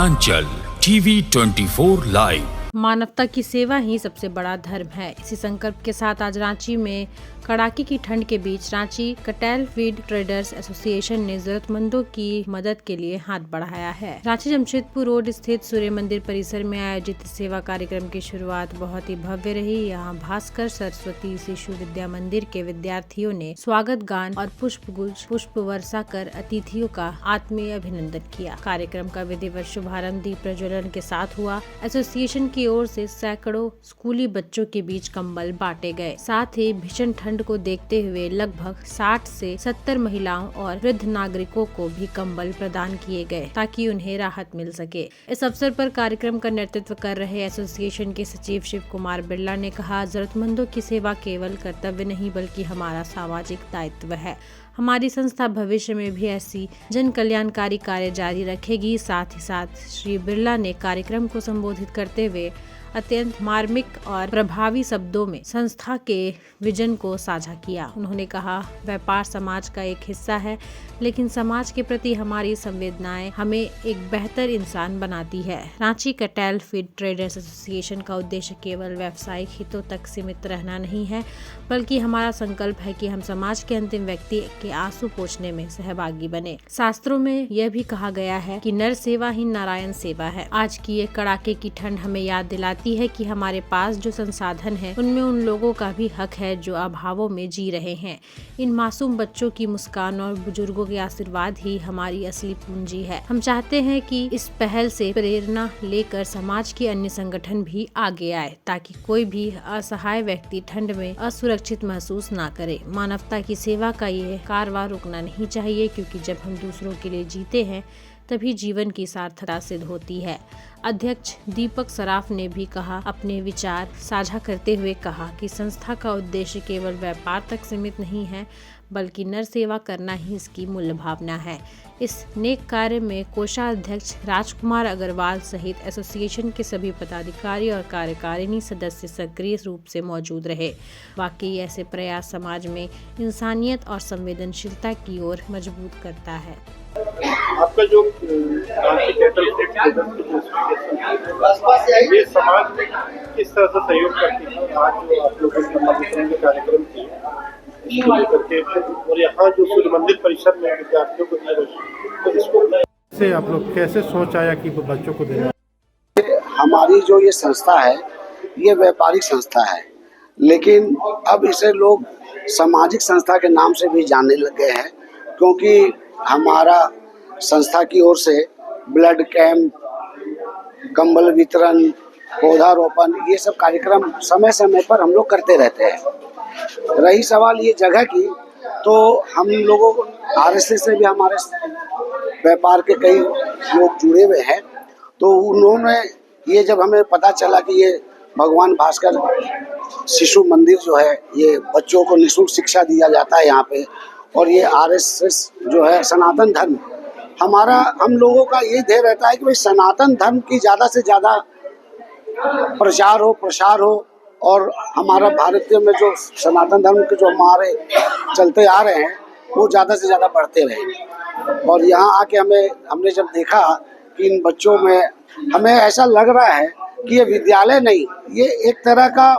Uttaranchal TV 24 live. मानवता की सेवा ही सबसे बड़ा धर्म है। इसी संकल्प के साथ आज रांची में कड़ाके की ठंड के बीच रांची कटेल फीड ट्रेडर्स एसोसिएशन ने जरूरतमंदों की मदद के लिए हाथ बढ़ाया है। रांची जमशेदपुर रोड स्थित सूर्य मंदिर परिसर में आयोजित सेवा कार्यक्रम की शुरुआत बहुत ही भव्य रही। यहाँ भास्कर सरस्वती शिशु विद्या मंदिर के विद्यार्थियों ने स्वागत गान और पुष्प वर्षा कर अतिथियों का आत्मीय अभिनंदन किया। कार्यक्रम का विधिवत शुभारंभ दीप प्रज्वलन के साथ हुआ। एसोसिएशन की ओर से सैकड़ों स्कूली बच्चों के बीच कंबल बांटे गए। साथ ही भीषण ठंड को देखते हुए लगभग 60 से 70 महिलाओं और वृद्ध नागरिकों को भी कंबल प्रदान किए गए ताकि उन्हें राहत मिल सके। इस अवसर पर कार्यक्रम का नेतृत्व कर रहे एसोसिएशन के सचिव शिव कुमार बिरला ने कहा, जरूरतमंदों की सेवा केवल कर्तव्य नहीं बल्कि हमारा सामाजिक दायित्व है। हमारी संस्था भविष्य में भी ऐसी जन कल्याणकारी कार्य जारी रखेगी। साथ ही साथ श्री बिरला ने कार्यक्रम को संबोधित करते हुए अत्यंत मार्मिक और प्रभावी शब्दों में संस्था के विजन को साझा किया। उन्होंने कहा, व्यापार समाज का एक हिस्सा है, लेकिन समाज के प्रति हमारी संवेदनाएं हमें एक बेहतर इंसान बनाती है। रांची कटेल फीड ट्रेडर्स एसोसिएशन का उद्देश्य केवल व्यावसायिक हितों तक सीमित रहना नहीं है, बल्कि हमारा संकल्प है कि हम समाज के अंतिम व्यक्ति के आंसू पोंछने में सहभागी बने। शास्त्रों में यह भी कहा गया है कि नर सेवा ही नारायण सेवा है। आज की ये कड़ाके की ठंड हमें याद दिलाती है कि हमारे पास जो संसाधन है उनमें उन लोगों का भी हक है जो अभावों में जी रहे हैं। इन मासूम बच्चों की मुस्कान और बुजुर्गों के आशीर्वाद ही हमारी असली पूंजी है। हम चाहते हैं कि इस पहल से प्रेरणा लेकर समाज के अन्य संगठन भी आगे आए ताकि कोई भी असहाय व्यक्ति ठंड में असुरक्षित महसूस ना करे। मानवता की सेवा का ये कारवां रुकना नहीं चाहिए, क्योंकि जब हम दूसरों के लिए जीते हैं तभी जीवन की सार्थकता सिद्ध होती है। अध्यक्ष दीपक सराफ ने भी अपने विचार साझा करते हुए कहा कि संस्था का उद्देश्य केवल व्यापार तक सीमित नहीं है, बल्कि नर सेवा करना ही इसकी मूल भावना है। इस नेक कार्य में कोषाध्यक्ष राजकुमार अग्रवाल सहित एसोसिएशन के सभी पदाधिकारी और कार्यकारिणी सदस्य सक्रिय रूप से मौजूद रहे। वाकई ऐसे प्रयास समाज में इंसानियत और संवेदनशीलता की ओर मजबूत करता है। आपका जो ये समाज में किस तरह से सहयोग करती है? आज जो आप लोगों ने कार्यक्रम किए इसको लेकर के और यहाँ जो सूर्य मंदिर परिसर में विद्यार्थियों को दिया तो इसको से आप लोग कैसे सोच आया कि बच्चों को देना? हमारी जो ये संस्था है ये व्यापारिक संस्था है, लेकिन अब इसे लोग सामाजिक संस्था के नाम से भी जानने लग गए हैं, क्योंकि हमारा संस्था की ओर से ब्लड कैंप, कंबल वितरण, पौधारोपण, ये सब कार्यक्रम समय समय पर हम लोग करते रहते हैं। रही सवाल ये जगह की, तो हम लोगों को आरएसएस से भी हमारे व्यापार के कई लोग जुड़े हुए हैं, तो उन्होंने ये जब हमें पता चला कि ये भगवान भास्कर शिशु मंदिर जो है, ये बच्चों को निःशुल्क शिक्षा दिया जाता है यहाँ पे, और ये आरएसएस जो है सनातन धर्म, हम लोगों का ये ध्येय रहता है कि भाई सनातन धर्म की ज़्यादा से ज़्यादा प्रचार हो, और हमारा भारतीय में जो सनातन धर्म के जो हमारे चलते आ रहे हैं वो ज़्यादा से ज़्यादा बढ़ते रहे। और यहाँ आके हमने जब देखा कि इन बच्चों में, हमें ऐसा लग रहा है कि ये विद्यालय नहीं, ये एक तरह का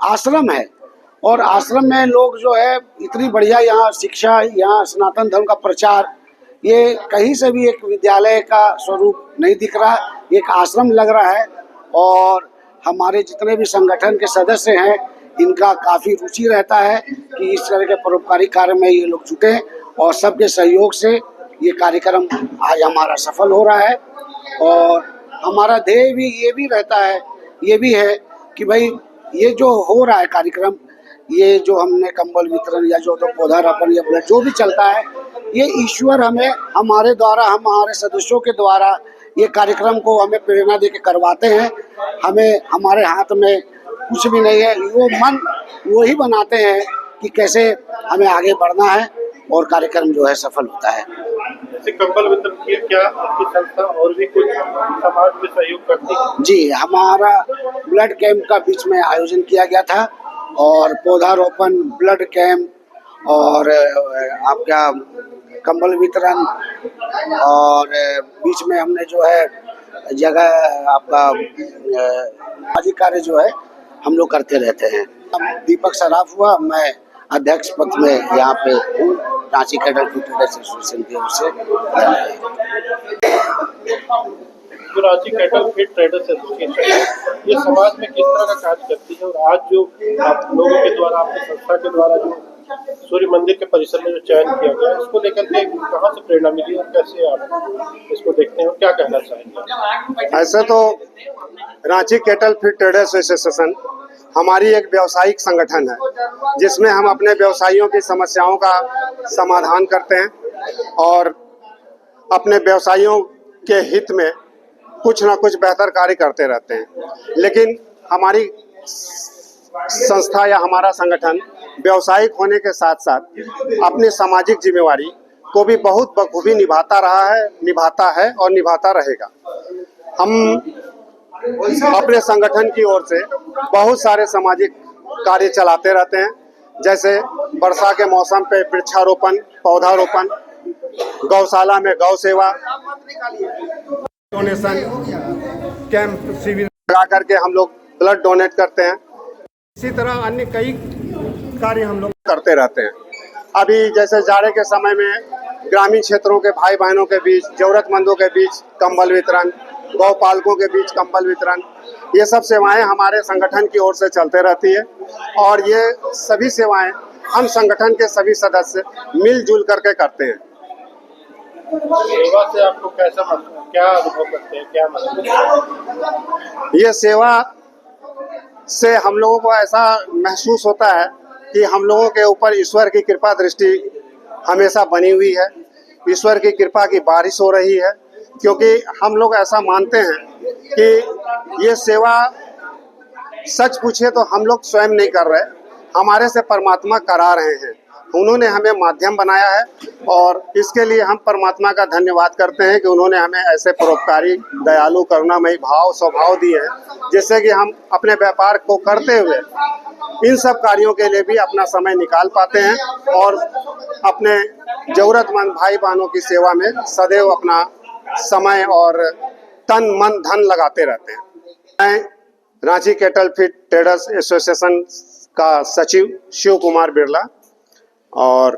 आश्रम है, और आश्रम में लोग जो है इतनी बढ़िया यहाँ शिक्षा, यहाँ सनातन धर्म का प्रचार, ये कहीं से भी एक विद्यालय का स्वरूप नहीं दिख रहा, एक आश्रम लग रहा है। और हमारे जितने भी संगठन के सदस्य हैं इनका काफ़ी रुचि रहता है कि इस तरह के परोपकारी कार्य में ये लोग जुटे, और सबके सहयोग से ये कार्यक्रम आज हमारा सफल हो रहा है। और हमारा ध्येय भी ये भी है कि भाई ये जो हो रहा है कार्यक्रम, ये जो हमने कंबल वितरण या जो तो पौधारोपण या ब्लड जो भी चलता है, ये ईश्वर हमें हमारे द्वारा, हमारे सदस्यों के द्वारा ये कार्यक्रम को हमें प्रेरणा देके करवाते हैं। हमें हमारे हाथ में कुछ भी नहीं है, वो मन वो ही बनाते हैं कि कैसे हमें आगे बढ़ना है, और कार्यक्रम जो है सफल होता है। जैसे कंबल वितरण किया, क्या आपकी संस्था और भी कुछ समाज में सहयोग करती है? जी, हमारा ब्लड कैंप का बीच में आयोजन किया गया था, और पौधारोपण, ब्लड कैंप और आपका कंबल वितरण, और बीच में हमने जो है जगह आपका सामाजिक कार्य जो है हम लोग करते रहते हैं। दीपक सराफ हुआ, मैं अध्यक्ष पद में यहाँ पे हूँ, Ranchi cattle feed traders association की ओर से। जो Ranchi cattle feed traders association है, ये समाज में किस तरह का कार्य करती है, और आज जो आप लोगों के द्वारा, आपकी संस्था के द्वारा जो सूर्य मंदिर के परिसर में जो चयन किया गया, इसको लेकर के कहाँ से प्रेरणा मिली और कैसे आप इसको देखते हैं और क्या कहना चाहेंगे? ऐसे तो Ranchi cattle feed traders association हमारी एक व्यावसायिक संगठन है, जिसमें हम अपने व्यवसायियों की समस्याओं का समाधान करते हैं और अपने व्यवसायियों के हित में कुछ ना कुछ बेहतर कार्य करते रहते हैं। लेकिन हमारी संस्था या हमारा संगठन व्यावसायिक होने के साथ साथ अपनी सामाजिक जिम्मेवारी को भी बहुत बखूबी निभाता रहा है, निभाता है और निभाता रहेगा। हम अपने संगठन की ओर से बहुत सारे सामाजिक कार्य चलाते रहते हैं, जैसे वर्षा के मौसम पे वृक्षारोपण, पौधारोपण, गौशाला में गौ सेवा, डोनेशन कैंप शिविर लगा करके हम लोग ब्लड डोनेट करते हैं। इसी तरह अन्य कई कार्य हम लोग करते रहते हैं। अभी जैसे जाड़े के समय में ग्रामीण क्षेत्रों के भाई बहनों के बीच, जरूरतमंदों के बीच कंबल वितरण, गौपालकों के बीच कंबल वितरण, ये सब सेवाएं हमारे संगठन की ओर से चलते रहती है। और ये सभी सेवाएं हम संगठन के सभी सदस्य मिलजुल करके करते हैं। सेवा से आपको कैसा महसूस, क्या अनुभव करते हैं, क्या महसूस? ये सेवा से हम लोगों को ऐसा महसूस होता है कि हम लोगों के ऊपर ईश्वर की कृपा दृष्टि हमेशा बनी हुई है, ईश्वर की कृपा की बारिश हो रही है, क्योंकि हम लोग ऐसा मानते हैं कि ये सेवा सच पूछे तो हम लोग स्वयं नहीं कर रहे, हमारे से परमात्मा करा रहे हैं। उन्होंने हमें माध्यम बनाया है और इसके लिए हम परमात्मा का धन्यवाद करते हैं कि उन्होंने हमें ऐसे परोपकारी, दयालु, करुणामयी भाव, स्वभाव दिए हैं, जिससे कि हम अपने व्यापार को करते हुए इन सब कार्यों के लिए भी अपना समय निकाल पाते हैं और अपने जरूरतमंद भाई बहनों की सेवा में सदैव अपना समय और तन मन धन लगाते रहते हैं। मैं Ranchi cattle feed traders association का सचिव शिव कुमार बिरला और